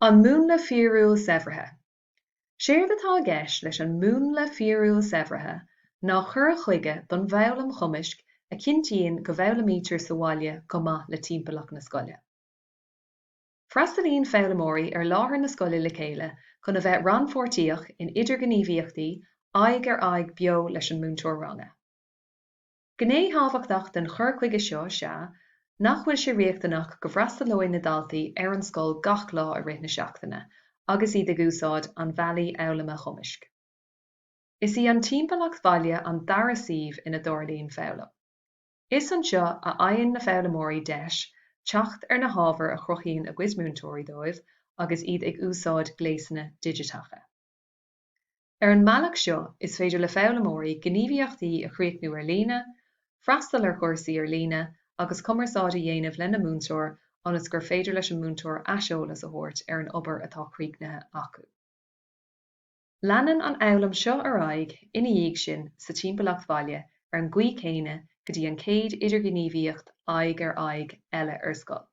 An mún le fíorúil saibhreatha. Séir atá gceist leis an mún le fíorúil saibhreatha ná chur a chuige don bhoghlaim chumisc a cintíonn go bhoghlaimítear sa bhaile go maith le timpeallach na scoile. Freastalíonn foghlaimeoirí ar láthair na scoile le chéile chun a bheith rann-pháirtíoch in idirghníomhaíochtaí aghaidh ar aghaidh beo leis an múinteoir ranga. Gnéadh-thábhachtach den chur chuige seo sea nach bhfuil sé riachtanach go bhfreastalóidh na daltaí ar an scoil gach lá a rith na seachtaine, agus iad ag úsáid an bhealaí foghlaime chumisc. Is í an timpeallacht bhaile an dara suíomh ina dtarlaíonn foghlaim. Is anseo a aghaidh na foghlaimeoirí deis teacht ar na hábhar a chruchaíonn a gcuidhmúinteoirí dóibh agus iad ag úsáid gléasanna digiteacha. Ar an mbealach seo is féidir le foghlaimeoirí gníomhaíochtaí a chríochnú ar líne, freastal ar chursaí ar líne agus cumarsáide dhéanamh lena múinteoir agus gur féidir leis an múinteoir aiseolalas a thabhairt ar an obair atá críochnithe acu. Leanann an foghlaim seo ar aghaidh ina dhiaidh sin sa timpeallacht bhaile ar an gcaoi chéine go dtí an chéad idirghníomhaíocht aghaidh ar aghaidh eile ar scoil.